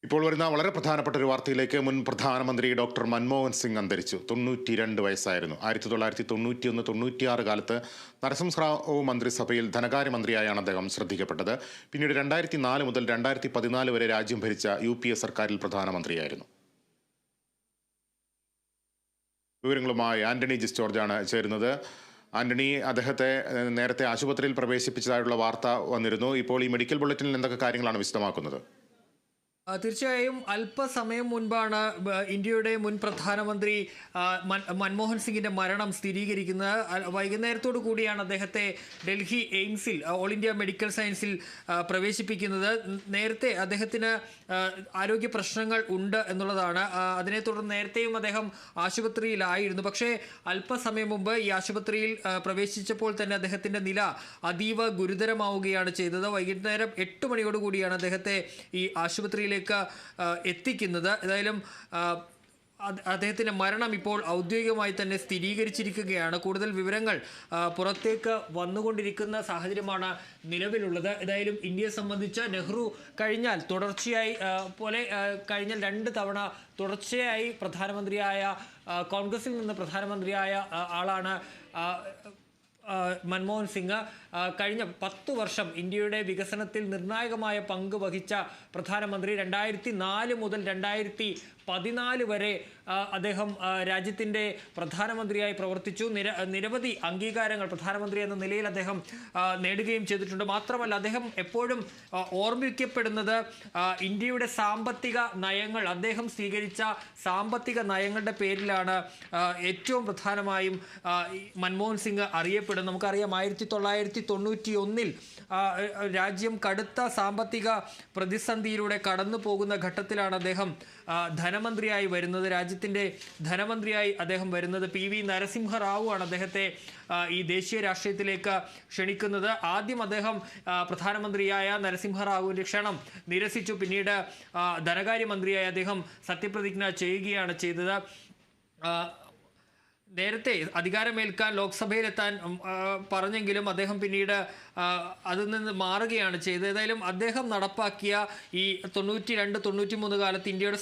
ഇപ്പോൾ വരുന്ന വളരെ പ്രധാനപ്പെട്ട ഒരു വാർത്തയിലേക്ക്. മുൻ പ്രധാനമന്ത്രി ഡോക്ടർ മൻമോഹൻ സിംഗ് അന്തരിച്ചു. 92 വയസ്സായിരുന്നു. 1991-96 കാലത്ത് നരസിംഹറാവു മന്ത്രിസഭയിൽ ധനകാര്യമന്ത്രിയായാണ് അദ്ദേഹം ശ്രദ്ധിക്കപ്പെട്ടത്. പിന്നീട് 2004 മുതൽ 2014 വരെ രാജ്യം ഭരിച്ച UPA സർക്കാരിൽ പ്രധാനമന്ത്രിയായിരുന്നു. വിവരങ്ങളുമായി ആന്റണി ജിസ് ജോർജാണ് ചേരുന്നത്. ആന്റണി, അദ്ദേഹത്തെ നേരത്തെ ആശുപത്രിയിൽ പ്രവേശിപ്പിച്ചതായുള്ള വാർത്ത വന്നിരുന്നു. ഇപ്പോൾ ഈ മെഡിക്കൽ ബുള്ളറ്റിനിൽ എന്തൊക്കെ കാര്യങ്ങളാണ് വിശദമാക്കുന്നത്? തീർച്ചയായും അല്പസമയം മുൻപാണ് ഇന്ത്യയുടെ മുൻ പ്രധാനമന്ത്രി മൻമോഹൻ സിംഗിന്റെ മരണം സ്ഥിരീകരിക്കുന്നത്. വൈകുന്നേരത്തോടു കൂടിയാണ് അദ്ദേഹത്തെ ഡൽഹി എയിംസിൽ ഓൾ ഇന്ത്യ മെഡിക്കൽ സയൻസിൽ പ്രവേശിപ്പിക്കുന്നത്. നേരത്തെ അദ്ദേഹത്തിന് ആരോഗ്യ പ്രശ്നങ്ങൾ ഉണ്ട് എന്നുള്ളതാണ്. അതിനെ തുടർന്ന് നേരത്തെയും അദ്ദേഹം ആശുപത്രിയിലായിരുന്നു. പക്ഷേ അല്പസമയം മുമ്പ് ഈ ആശുപത്രിയിൽ പ്രവേശിച്ചപ്പോൾ തന്നെ അദ്ദേഹത്തിന്റെ നില അതീവ ഗുരുതരമാവുകയാണ് ചെയ്തത്. വൈകുന്നേരം 8 മണിയോടുകൂടിയാണ് അദ്ദേഹത്തെ ഈ ആശുപത്രിയിലേക്ക് എത്തിക്കുന്നത്. ഏതായാലും അദ്ദേഹത്തിൻ്റെ മരണം ഇപ്പോൾ ഔദ്യോഗികമായി തന്നെ സ്ഥിരീകരിച്ചിരിക്കുകയാണ്. കൂടുതൽ വിവരങ്ങൾ പുറത്തേക്ക് വന്നുകൊണ്ടിരിക്കുന്ന സാഹചര്യമാണ് നിലവിലുള്ളത്. ഏതായാലും ഇന്ത്യയെ സംബന്ധിച്ച് നെഹ്റു കഴിഞ്ഞാൽ കഴിഞ്ഞ 2 തവണ തുടർച്ചയായി പ്രധാനമന്ത്രിയായ കോൺഗ്രസിൽ നിന്ന് പ്രധാനമന്ത്രിയായ ആളാണ് മൻമോഹൻ സിംഗ്. കഴിഞ്ഞ 10 വർഷം ഇന്ത്യയുടെ വികസനത്തിൽ നിർണായകമായ പങ്ക് വഹിച്ച പ്രധാനമന്ത്രി. 2004 മുതൽ 2014 വരെ അദ്ദേഹം രാജ്യത്തിൻ്റെ പ്രധാനമന്ത്രിയായി പ്രവർത്തിച്ചു. നിരവധി അംഗീകാരങ്ങൾ പ്രധാനമന്ത്രി എന്ന നിലയിൽ അദ്ദേഹം നേടുകയും ചെയ്തിട്ടുണ്ട്. മാത്രമല്ല, അദ്ദേഹം എപ്പോഴും ഓർമ്മിക്കപ്പെടുന്നത് ഇന്ത്യയുടെ സാമ്പത്തിക നയങ്ങൾ, അദ്ദേഹം സ്വീകരിച്ച സാമ്പത്തിക നയങ്ങളുടെ പേരിലാണ് ഏറ്റവും പ്രധാനമായും മൻമോഹൻ സിംഗ് അറിയപ്പെടുന്നത്. നമുക്കറിയാം, 1991 രാജ്യം കടുത്ത സാമ്പത്തിക പ്രതിസന്ധിയിലൂടെ കടന്നു പോകുന്ന ഘട്ടത്തിലാണ് അദ്ദേഹം ധനമന്ത്രിയായി വരുന്നത്. രാജ്യത്തിൻ്റെ ധനമന്ത്രിയായി അദ്ദേഹം വരുന്നത്. PV നരസിംഹറാവു ആണ് അദ്ദേഹത്തെ ഈ ദേശീയ രാഷ്ട്രീയത്തിലേക്ക് ക്ഷണിക്കുന്നത്. ആദ്യം അദ്ദേഹം പ്രധാനമന്ത്രിയായ നരസിംഹറാവുവിൻ്റെ ക്ഷണം നിരസിച്ചു. പിന്നീട് ധനകാര്യമന്ത്രിയായി അദ്ദേഹം സത്യപ്രതിജ്ഞ ചെയ്യുകയാണ് ചെയ്തത്. നേരത്തെ അധികാരമേൽക്കാൻ ലോക്സഭയിലെത്താൻ പറഞ്ഞെങ്കിലും അദ്ദേഹം പിന്നീട് അതിൽ നിന്ന് മാറുകയാണ് ചെയ്തത്. ഏതായാലും അദ്ദേഹം നടപ്പാക്കിയ ഈ 92-93 കാലത്ത് ഇന്ത്യയുടെ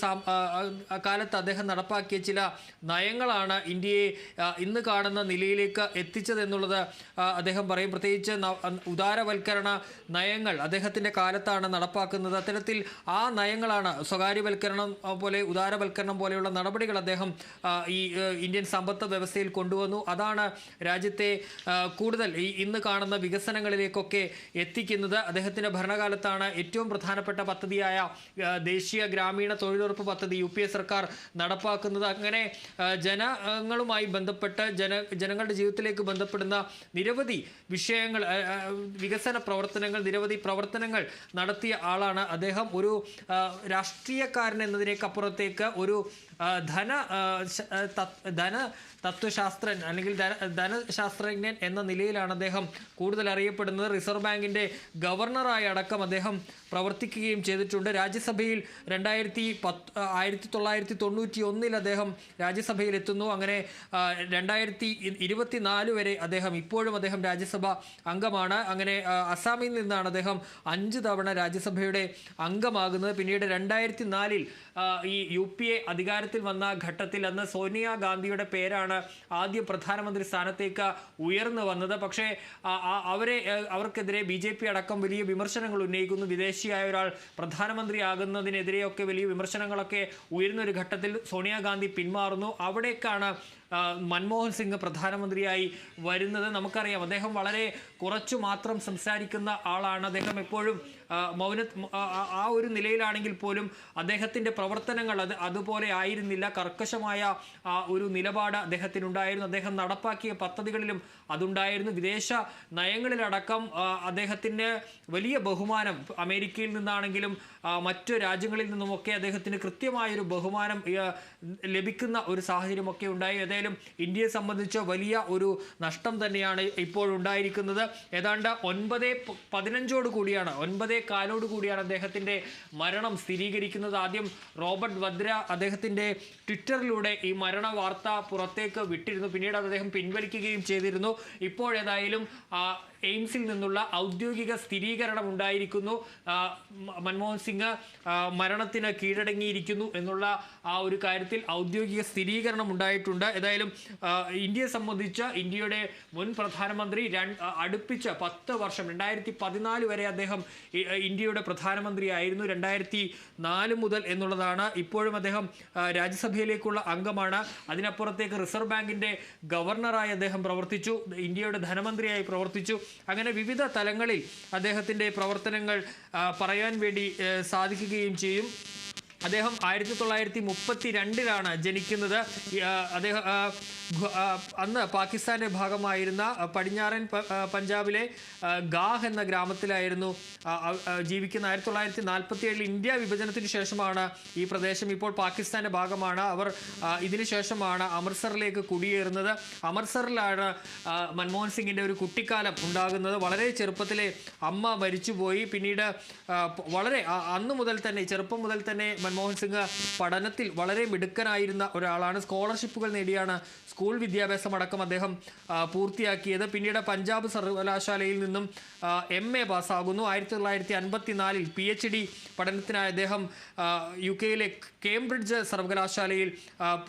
കാലത്ത് അദ്ദേഹം നടപ്പാക്കിയ ചില നയങ്ങളാണ് ഇന്ത്യയെ ഇന്ന് കാണുന്ന നിലയിലേക്ക് എത്തിച്ചതെന്നുള്ളത് അദ്ദേഹം പറയും. പ്രത്യേകിച്ച് ഉദാരവൽക്കരണ നയങ്ങൾ അദ്ദേഹത്തിൻ്റെ കാലത്താണ് നടപ്പാക്കുന്നത്. അത്തരത്തിൽ ആ നയങ്ങളാണ് സ്വകാര്യവൽക്കരണം പോലെ ഉദാരവൽക്കരണം പോലെയുള്ള നടപടികൾ അദ്ദേഹം ഈ ഇന്ത്യൻ സമ്പത്ത് വ്യവസ്ഥയിൽ കൊണ്ടുവന്നു. അതാണ് രാജ്യത്തെ കൂടുതൽ ഇന്ന് കാണുന്ന വികസനങ്ങളിലേക്കൊക്കെ എത്തിക്കുന്നത്. അദ്ദേഹത്തിൻ്റെ ഭരണകാലത്താണ് ഏറ്റവും പ്രധാനപ്പെട്ട പദ്ധതിയായ ദേശീയ ഗ്രാമീണ തൊഴിലുറപ്പ് പദ്ധതി UPA സർക്കാർ നടപ്പാക്കുന്നത്. അങ്ങനെ ജനങ്ങളുമായി ബന്ധപ്പെട്ട് ജനങ്ങളുടെ ജീവിതത്തിലേക്ക് ബന്ധപ്പെടുന്ന നിരവധി വിഷയങ്ങൾ, വികസന പ്രവർത്തനങ്ങൾ, നിരവധി പ്രവർത്തനങ്ങൾ നടത്തിയ ആളാണ് അദ്ദേഹം. ഒരു രാഷ്ട്രീയക്കാരൻ എന്നതിനേക്കപ്പുറത്തേക്ക് ഒരു തത്വശാസ്ത്രൻ അല്ലെങ്കിൽ ധനശാസ്ത്രജ്ഞൻ എന്ന നിലയിലാണ് അദ്ദേഹം കൂടുതൽ അറിയപ്പെടുന്നത്. റിസർവ് ബാങ്കിൻ്റെ ഗവർണറായി അടക്കം അദ്ദേഹം പ്രവർത്തിക്കുകയും ചെയ്തിട്ടുണ്ട്. രാജ്യസഭയിൽ 1991 അദ്ദേഹം രാജ്യസഭയിൽ എത്തുന്നു. അങ്ങനെ 2024 വരെ ഇപ്പോഴും അദ്ദേഹം രാജ്യസഭ അംഗമാണ്. അങ്ങനെ അസാമിൽ നിന്നാണ് അദ്ദേഹം 5 തവണ രാജ്യസഭയുടെ അംഗമാകുന്നത്. പിന്നീട് 2004 ഈ UPA അധികാരത്തിൽ വന്ന ഘട്ടത്തിൽ അന്ന് സോണിയാഗാന്ധിയുടെ പേരാണ് ആദ്യം പ്രധാനമന്ത്രി സ്ഥാനത്തേക്ക് ഉയർന്നു വന്നത്. പക്ഷേ അവർക്കെതിരെ BJP അടക്കം വലിയ വിമർശനങ്ങൾ ഉന്നയിക്കുന്നു. വിദേശിയായ ഒരാൾ പ്രധാനമന്ത്രിയാകുന്നതിനെതിരെയൊക്കെ വലിയ വിമർശനങ്ങളൊക്കെ ഉയർന്നൊരു ഘട്ടത്തിൽ സോണിയാഗാന്ധി പിന്മാറുന്നു. അവിടേക്കാണ് മൻമോഹൻ സിംഗ് പ്രധാനമന്ത്രിയായി വരുന്നത്. നമുക്കറിയാം, അദ്ദേഹം വളരെ കുറച്ചു മാത്രം സംസാരിക്കുന്ന ആളാണ്. അദ്ദേഹം എപ്പോഴും ആ ഒരു നിലയിലാണെങ്കിൽ പോലും അദ്ദേഹത്തിൻ്റെ പ്രവർത്തനങ്ങൾ അതുപോലെ ആയിരുന്നില്ല. കർക്കശമായ ഒരു നിലപാട് അദ്ദേഹത്തിനുണ്ടായിരുന്നു. അദ്ദേഹം നടപ്പാക്കിയ പദ്ധതികളിലും അതുണ്ടായിരുന്നു. വിദേശ നയങ്ങളിലടക്കം അദ്ദേഹത്തിന് വലിയ ബഹുമാനം അമേരിക്കയിൽ നിന്നാണെങ്കിലും മറ്റു രാജ്യങ്ങളിൽ നിന്നുമൊക്കെ അദ്ദേഹത്തിന് കൃത്യമായൊരു ബഹുമാനം ലഭിക്കുന്ന ഒരു സാഹചര്യമൊക്കെ ഉണ്ടായി. ഏതായാലും ഇന്ത്യയെ സംബന്ധിച്ച് വലിയ ഒരു നഷ്ടം തന്നെയാണ് ഇപ്പോഴുണ്ടായിരിക്കുന്നത്. ഏതാണ്ട് 9:15 കൂടിയാണ് 9:15 കൂടിയാണ് അദ്ദേഹത്തിൻ്റെ മരണം സ്ഥിരീകരിക്കുന്നത്. ആദ്യം റോബർട്ട് വദ്ര അദ്ദേഹത്തിൻ്റെ ട്വിറ്ററിലൂടെ ഈ മരണ വാർത്ത പുറത്തേക്ക് വിട്ടിരുന്നു. പിന്നീട് അദ്ദേഹം പിൻവലിക്കുകയും ചെയ്തിരുന്നു. ഇപ്പോഴേതായാലും എയിംസിൽ നിന്നുള്ള ഔദ്യോഗിക സ്ഥിരീകരണം ഉണ്ടായിരിക്കുന്നു. മൻമോഹൻ സിംഗ് മരണത്തിന് കീഴടങ്ങിയിരിക്കുന്നു എന്നുള്ള ആ ഒരു കാര്യത്തിൽ ഔദ്യോഗിക സ്ഥിരീകരണം ഉണ്ടായിട്ടുണ്ട്. ഏതായാലും ഇന്ത്യയെ സംബന്ധിച്ച് ഇന്ത്യയുടെ മുൻ പ്രധാനമന്ത്രി അടുപ്പിച്ച് 10 വർഷം 2014 വരെ അദ്ദേഹം ഇന്ത്യയുടെ പ്രധാനമന്ത്രിയായിരുന്നു. 2004 മുതൽ എന്നുള്ളതാണ്. ഇപ്പോഴും അദ്ദേഹം രാജ്യസഭയിലേക്കുള്ള അംഗമാണ്. അതിനപ്പുറത്തേക്ക് റിസർവ് ബാങ്കിൻ്റെ ഗവർണറായി അദ്ദേഹം പ്രവർത്തിച്ചു. ഇന്ത്യയുടെ ധനമന്ത്രിയായി പ്രവർത്തിച്ചു. അങ്ങനെ വിവിധ തലങ്ങളിൽ അദ്ദേഹത്തിൻ്റെ പ്രവർത്തനങ്ങൾ പറയാൻ വേണ്ടി സാധിക്കുകയും ചെയ്യും. അദ്ദേഹം 1932 ജനിക്കുന്നത്. അദ്ദേഹം അന്ന് പാകിസ്ഥാന്റെ ഭാഗമായിരുന്ന പടിഞ്ഞാറൻ പഞ്ചാബിലെ ഗാഹ് എന്ന ഗ്രാമത്തിലായിരുന്നു ജീവിക്കുന്ന. 1947 ഇന്ത്യ വിഭജനത്തിന് ശേഷമാണ് ഈ പ്രദേശം ഇപ്പോൾ പാകിസ്ഥാന്റെ ഭാഗമാണ്. അവർ ഇതിനുശേഷമാണ് അമൃത്സറിലേക്ക് കുടിയേറുന്നത്. അമൃത്സറിലാണ് മൻമോഹൻ സിംഗിൻ്റെ ഒരു കുട്ടിക്കാലം ഉണ്ടാകുന്നത്. വളരെ ചെറുപ്പത്തിലെ അമ്മ മരിച്ചുപോയി. പിന്നീട് വളരെ അന്ന് മുതൽ തന്നെ ചെറുപ്പം മുതൽ തന്നെ മൻമോഹൻ സിംഗ് പഠനത്തിൽ വളരെ മിടുക്കനായിരുന്ന ഒരാളാണ്. സ്കോളർഷിപ്പുകൾ നേടിയാണ് സ്കൂൾ വിദ്യാഭ്യാസം അടക്കം അദ്ദേഹം പൂർത്തിയാക്കിയത്. പിന്നീട് പഞ്ചാബ് സർവകലാശാലയിൽ നിന്നും MA പാസ്സാകുന്നു. 1954 PhD പഠനത്തിനായി അദ്ദേഹം UK കേംബ്രിഡ്ജ് സർവകലാശാലയിൽ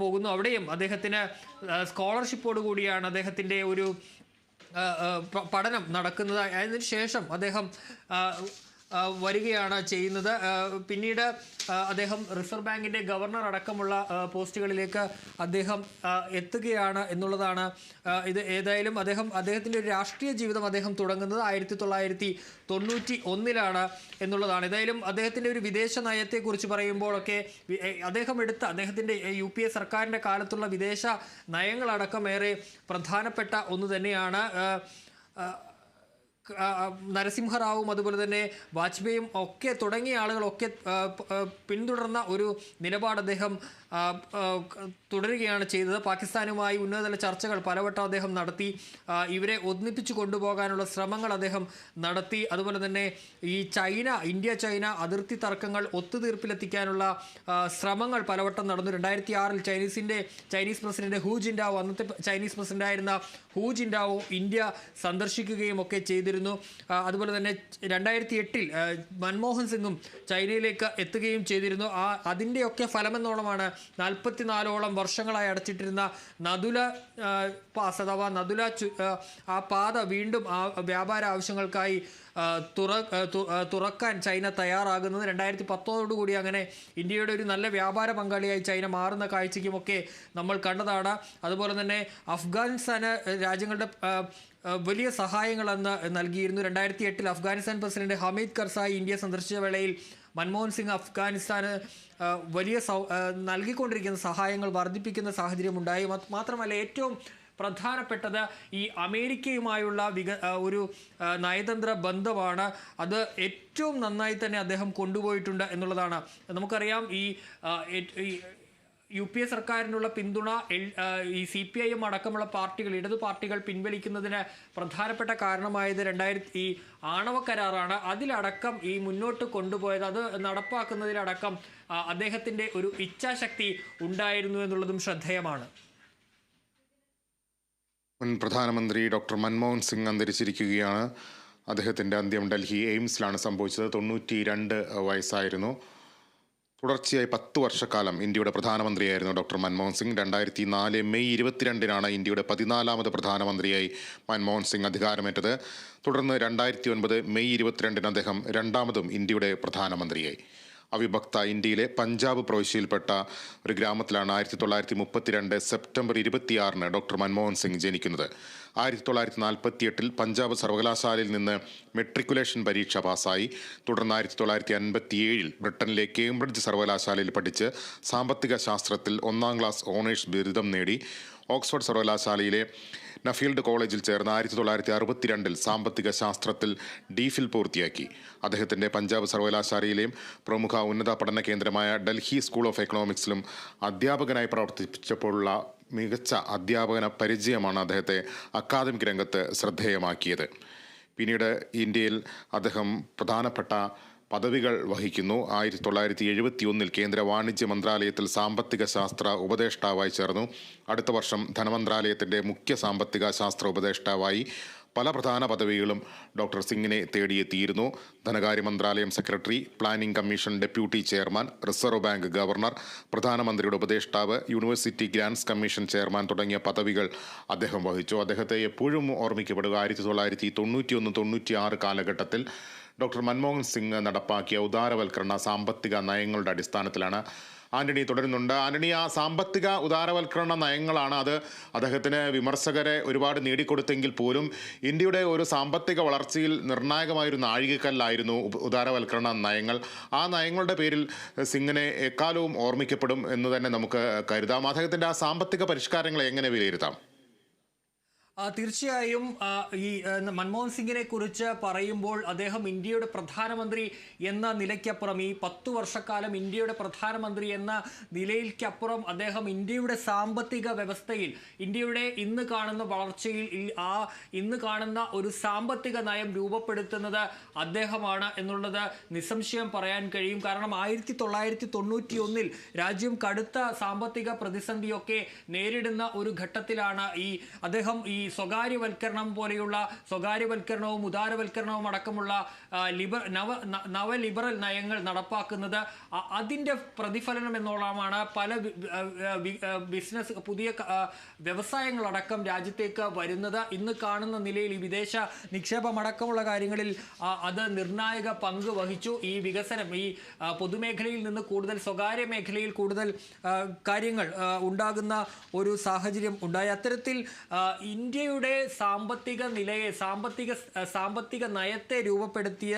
പോകുന്നു. അവിടെയും അദ്ദേഹത്തിന് സ്കോളർഷിപ്പോടുകൂടിയാണ് അദ്ദേഹത്തിൻ്റെ ഒരു പഠനം നടക്കുന്നത്. അതിനുശേഷം അദ്ദേഹം വരികയാണ് ചെയ്യുന്നത്. പിന്നീട് അദ്ദേഹം റിസർവ് ബാങ്കിൻ്റെ ഗവർണർ അടക്കമുള്ള പോസ്റ്റുകളിലേക്ക് അദ്ദേഹം എത്തുകയാണ് എന്നുള്ളതാണ്. ഇത് ഏതായാലും അദ്ദേഹത്തിൻ്റെ ഒരു രാഷ്ട്രീയ ജീവിതം അദ്ദേഹം തുടങ്ങുന്നത് 1991 എന്നുള്ളതാണ്. ഏതായാലും അദ്ദേഹത്തിൻ്റെ ഒരു വിദേശ നയത്തെക്കുറിച്ച് പറയുമ്പോഴൊക്കെ അദ്ദേഹത്തിൻ്റെ UPA സർക്കാരിൻ്റെ കാലത്തുള്ള വിദേശ നയങ്ങളടക്കം ഏറെ പ്രധാനപ്പെട്ട ഒന്ന് തന്നെയാണ്. നരസിംഹറാവും അതുപോലെ തന്നെ വാജ്പേയിയും ഒക്കെ തുടങ്ങിയ ആളുകളൊക്കെ പിന്തുടർന്ന ഒരു നിലപാട് അദ്ദേഹം തുടരുകയാണ് ചെയ്തത്. പാകിസ്ഥാനുമായി ഉന്നതതല ചർച്ചകൾ പലവട്ടം അദ്ദേഹം നടത്തി. ഇവരെ ഒന്നിപ്പിച്ചു കൊണ്ടുപോകാനുള്ള ശ്രമങ്ങൾ അദ്ദേഹം നടത്തി. അതുപോലെ തന്നെ ഈ ഇന്ത്യ ചൈന അതിർത്തി തർക്കങ്ങൾ ഒത്തുതീർപ്പിലെത്തിക്കാനുള്ള ശ്രമങ്ങൾ പലവട്ടം നടന്നു. 2006 ചൈനീസ് പ്രസിഡന്റ് ഹൂ ജിൻഡാവോ, അന്നത്തെ ചൈനീസ് പ്രസിഡന്റായിരുന്ന ഹൂ ജിൻഡാവോ ഇന്ത്യ സന്ദർശിക്കുകയും ഒക്കെ ചെയ്തിരുന്നു. അതുപോലെ തന്നെ 2008 മൻമോഹൻ സിംഗും ചൈനയിലേക്ക് എത്തുകയും ചെയ്തിരുന്നു. അതിൻ്റെയൊക്കെ ഫലമെന്നോണമാണ് 44ഓളം വർഷങ്ങളായി അടച്ചിട്ടിരുന്ന നദുല പാസ് അഥവാ നദുല ആ പാത വീണ്ടും വ്യാപാര ആവശ്യങ്ങൾക്കായി തുറക്കാൻ ചൈന തയ്യാറാകുന്നത്. 2010 കൂടി അങ്ങനെ ഇന്ത്യയുടെ ഒരു നല്ല വ്യാപാര പങ്കാളിയായി ചൈന മാറുന്ന കാഴ്ചയ്ക്കുമൊക്കെ നമ്മൾ കണ്ടതാണ്. അതുപോലെ തന്നെ അഫ്ഗാനിസ്ഥാന് രാജ്യങ്ങളുടെ വലിയ സഹായങ്ങൾ അന്ന് നൽകിയിരുന്നു. 2008 അഫ്ഗാനിസ്ഥാൻ പ്രസിഡന്റ് ഹമീദ് കർസായി ഇന്ത്യ സന്ദർശിച്ച വേളയിൽ മൻമോഹൻ സിംഗ് അഫ്ഗാനിസ്ഥാന് വലിയ നൽകിക്കൊണ്ടിരിക്കുന്ന സഹായങ്ങൾ വർദ്ധിപ്പിക്കുന്ന സാഹചര്യമുണ്ടായി. മാത്രമല്ല ഏറ്റവും പ്രധാനപ്പെട്ടത് ഈ അമേരിക്കയുമായുള്ള ഒരു നയതന്ത്ര ബന്ധമാണ്. അത് ഏറ്റവും നന്നായി തന്നെ അദ്ദേഹം കൊണ്ടുപോയിട്ടുണ്ട് എന്നുള്ളതാണ്. നമുക്കറിയാം ഈ UPA സർക്കാരിനുള്ള പിന്തുണ ഈ CPIM അടക്കമുള്ള പാർട്ടികൾ, ഇടതു പാർട്ടികൾ പിൻവലിക്കുന്നതിന് പ്രധാനപ്പെട്ട കാരണമായത് ഈ ആണവ കരാറാണ്. അതിലടക്കം ഈ മുന്നോട്ട് കൊണ്ടുപോയത്, അത് നടപ്പാക്കുന്നതിലടക്കം അദ്ദേഹത്തിൻ്റെ ഒരു ഇച്ഛാശക്തി ഉണ്ടായിരുന്നു എന്നുള്ളതും ശ്രദ്ധേയമാണ്. മുൻ പ്രധാനമന്ത്രി ഡോക്ടർ മൻമോഹൻ സിംഗ് അന്തരിച്ചിരിക്കുകയാണ്. അദ്ദേഹത്തിൻ്റെ അന്ത്യം ഡൽഹി എയിംസിലാണ് സംഭവിച്ചത്. 92 വയസ്സായിരുന്നു. തുടർച്ചയായി 10 വർഷക്കാലം ഇന്ത്യയുടെ പ്രധാനമന്ത്രിയായിരുന്നു ഡോക്ടർ മൻമോഹൻ സിംഗ്. 2004 മെയ് 22 ഇന്ത്യയുടെ 14ാമത് പ്രധാനമന്ത്രിയായി മൻമോഹൻ സിംഗ് അധികാരമേറ്റത്. തുടർന്ന് 2009 മെയ് 22 അദ്ദേഹം രണ്ടാമതും ഇന്ത്യയുടെ പ്രധാനമന്ത്രിയായി. അവിഭക്ത ഇന്ത്യയിലെ പഞ്ചാബ് പ്രവിശ്യയിൽപ്പെട്ട ഒരു ഗ്രാമത്തിലാണ് 1932 സെപ്റ്റംബർ 26 ഡോക്ടർ മൻമോഹൻ സിംഗ് ജനിക്കുന്നത്. 1948 പഞ്ചാബ് സർവകലാശാലയിൽ നിന്ന് മെട്രിക്കുലേഷൻ പരീക്ഷ പാസ്സായി. തുടർന്ന് 1957 ബ്രിട്ടനിലെ കേംബ്രിഡ്ജ് സർവകലാശാലയിൽ പഠിച്ച് സാമ്പത്തിക ശാസ്ത്രത്തിൽ 1ാം ക്ലാസ് ഓണേഴ്സ് ബിരുദം നേടി. ഓക്സ്ഫോർഡ് സർവകലാശാലയിലെ നഫീൽഡ് കോളേജിൽ ചേർന്ന് 1962 സാമ്പത്തിക ശാസ്ത്രത്തിൽ DPhil പൂർത്തിയാക്കി. അദ്ദേഹത്തിൻ്റെ പഞ്ചാബ് സർവകലാശാലയിലെയും പ്രമുഖ ഉന്നത പഠന കേന്ദ്രമായ ഡൽഹി സ്കൂൾ ഓഫ് എക്കണോമിക്സിലും അധ്യാപകനായി പ്രവർത്തിച്ചപ്പോഴുള്ള മികച്ച അധ്യാപന പരിചയമാണ് അദ്ദേഹത്തെ അക്കാദമിക് രംഗത്ത് ശ്രദ്ധേയമാക്കിയത്. പിന്നീട് ഇന്ത്യയിൽ അദ്ദേഹം പ്രധാനപ്പെട്ട പദവികൾ വഹിക്കുന്നു. 1971 കേന്ദ്ര വാണിജ്യ മന്ത്രാലയത്തിൽ സാമ്പത്തിക ശാസ്ത്ര ഉപദേഷ്ടാവായി ചേർന്നു. അടുത്ത വർഷം ധനമന്ത്രാലയത്തിൻ്റെ മുഖ്യ സാമ്പത്തിക ശാസ്ത്ര ഉപദേഷ്ടാവായി. പല പ്രധാന പദവികളും ഡോക്ടർ സിംഗിനെ തേടിയെത്തിയിരുന്നു. ധനകാര്യ മന്ത്രാലയം secretary, planning commission deputy chairman, reserve bank governor, പ്രധാനമന്ത്രിയുടെ ഉപദേഷ്ടാവ്, യൂണിവേഴ്സിറ്റി ഗ്രാൻസ് കമ്മീഷൻ ചെയർമാൻ തുടങ്ങിയ പദവികൾ അദ്ദേഹം വഹിച്ചു. അദ്ദേഹത്തെ എപ്പോഴും ഓർമ്മിക്കപ്പെടുക 1991-96 കാലഘട്ടത്തിൽ ഡോക്ടർ മൻമോഹൻ സിംഗ് നടപ്പാക്കിയ ഉദാരവൽക്കരണ സാമ്പത്തിക നയങ്ങളുടെ അടിസ്ഥാനത്തിലാണ്. ആന്റണി തുടരുന്നുണ്ട്. ആന്റണി, ആ സാമ്പത്തിക ഉദാരവൽക്കരണ നയങ്ങളാണ് അത് അദ്ദേഹത്തിന് വിമർശകരെ ഒരുപാട് നേടിക്കൊടുത്തെങ്കിൽ പോലും ഇന്ത്യയുടെ ഒരു സാമ്പത്തിക വളർച്ചയിൽ നിർണായകമായൊരു നാഴികക്കല്ലായിരുന്നു ഉദാരവൽക്കരണ നയങ്ങൾ. ആ നയങ്ങളുടെ പേരിൽ സിംഗിനെ എക്കാലവും ഓർമ്മിക്കപ്പെടും എന്ന് തന്നെ നമുക്ക് കരുതാം. അദ്ദേഹത്തിൻ്റെ ആ സാമ്പത്തിക പരിഷ്കാരങ്ങളെ എങ്ങനെ വിലയിരുത്താം? തീർച്ചയായും ഈ മൻമോഹൻ സിംഗിനെ കുറിച്ച് പറയുമ്പോൾ അദ്ദേഹം ഇന്ത്യയുടെ പ്രധാനമന്ത്രി എന്ന നിലയ്ക്കപ്പുറം, ഈ 10 വർഷക്കാലം ഇന്ത്യയുടെ പ്രധാനമന്ത്രി എന്ന നിലയ്ക്കപ്പുറം അദ്ദേഹം ഇന്ത്യയുടെ സാമ്പത്തിക വ്യവസ്ഥയിൽ, ഇന്ത്യയുടെ ഇന്ന് കാണുന്ന വളർച്ചയിൽ ഇന്ന് കാണുന്ന ഒരു സാമ്പത്തിക നയം രൂപപ്പെടുത്തുന്നത് അദ്ദേഹമാണ് എന്നുള്ളത് നിസ്സംശയം പറയാൻ കഴിയും. കാരണം 1991 രാജ്യം കടുത്ത സാമ്പത്തിക പ്രതിസന്ധിയൊക്കെ നേരിടുന്ന ഒരു ഘട്ടത്തിലാണ് അദ്ദേഹം ഈ സ്വകാര്യവൽക്കരണം പോലെയുള്ള സ്വകാര്യവൽക്കരണവും ഉദാരവൽക്കരണവും അടക്കമുള്ള നവലിബറൽ നയങ്ങൾ നടപ്പാക്കുന്നത്. അതിൻ്റെ പ്രതിഫലനം എന്നോളമാണ് പല ബിസിനസ് പുതിയ വ്യവസായങ്ങളടക്കം രാജ്യത്തേക്ക് വരുന്നത്. ഇന്ന് കാണുന്ന നിലയിൽ ഈ വിദേശ നിക്ഷേപം അടക്കമുള്ള കാര്യങ്ങളിൽ അത് നിർണായക പങ്ക് വഹിച്ചു. ഈ വികസനം ഈ പൊതുമേഖലയിൽ നിന്ന് കൂടുതൽ സ്വകാര്യ മേഖലയിൽ കൂടുതൽ കാര്യങ്ങൾ ഉണ്ടാകുന്ന ഒരു സാഹചര്യം ഉണ്ടായി. അത്തരത്തിൽ ഇന്ത്യയുടെ സാമ്പത്തിക നിലയെ സാമ്പത്തിക നയത്തെ രൂപപ്പെടുത്തിയ